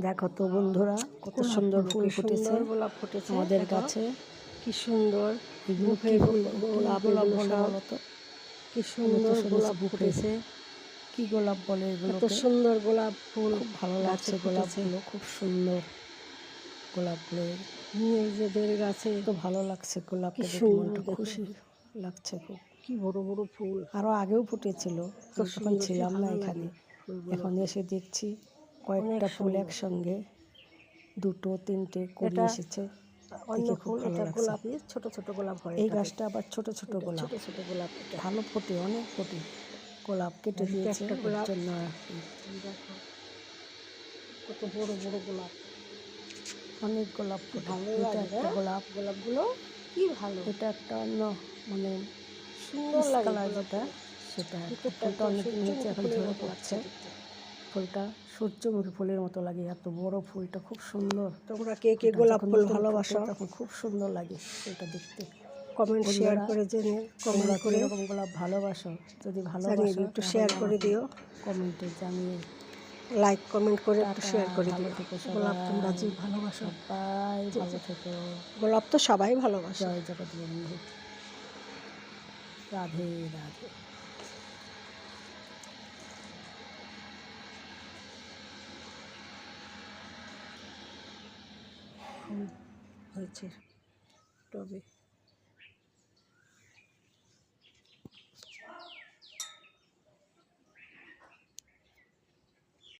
দেখো তো বন্ধুরা, কত সুন্দর ফুল ফুটেছে গোলাপ ফুটেছে আমাদের গাছে। কি সুন্দর এগুলো কি ফুল? গোলাপ বলে বলো তো? কি সুন্দর গোলাপ ফুটেছে। কি গোলাপ বলে এগুলো? এত সুন্দর গোলাপ ফুল, খুব ভালো লাগছে গোলাপগুলো, খুব সুন্দর গোলাপগুলো। নিজেদের গাছে তো ভালো লাগছে গোলাপটা দেখে, মনটা খুশি লাগছে খুব। কি বড় বড় ফুল, আরো আগেও ফুটেছিল, আমি তখন ছিলাম না এখানে। এখন এসে দেখছি কয়েকটা ফুল একসঙ্গে, দুটো তিনটে কলি এসেছে। দেখে খুব ভালো লাগছে। ছোট ছোট গোলাপ হয়। এই গাছটা আবার ছোট ছোট গোলাপ, ছোট ছোট গোলাপ ভালো ফোটে, অনেক ফোটে। গোলাপ কেটে দিয়েছে ওর জন্য। দেখো কত বড় বড় গোলাপ, অনেক গোলাপ ফোটে। এটা একটা গোলাপ, গোলাপগুলো কি ভালো। এটা একটা অন্য মানে সুন্দর লাগে কালার, যেটা সেটা ফুলটা অনেকদিন হয়েছে, এখন ঝরে পড়ছে। ফুলটা সূর্যমুখী ফুলের মতো লাগে, এত বড় ফুলটা খুব সুন্দর। তোমরা কে কে গোলাপ ফুল ভালোবাসো? তখন খুব সুন্দর লাগে ফুলটা দেখতে। কমেন্ট শেয়ার করে তোমরা কি এরকম গোলাপ ভালোবাসো? যদি ভালোবাসো একটু শেয়ার করে দিও, কমেন্টে জানিয়ে। লাইক কমেন্ট করে একটু শেয়ার করে দিও। গোলাপ তোমরা যে ভালোবাসো, সবাই ভালো থেকো। গোলাপ তো সবাই ভালোবাসে। জয় জগৎবন্ধু, রাধে রাধে। হয়েছে টবে।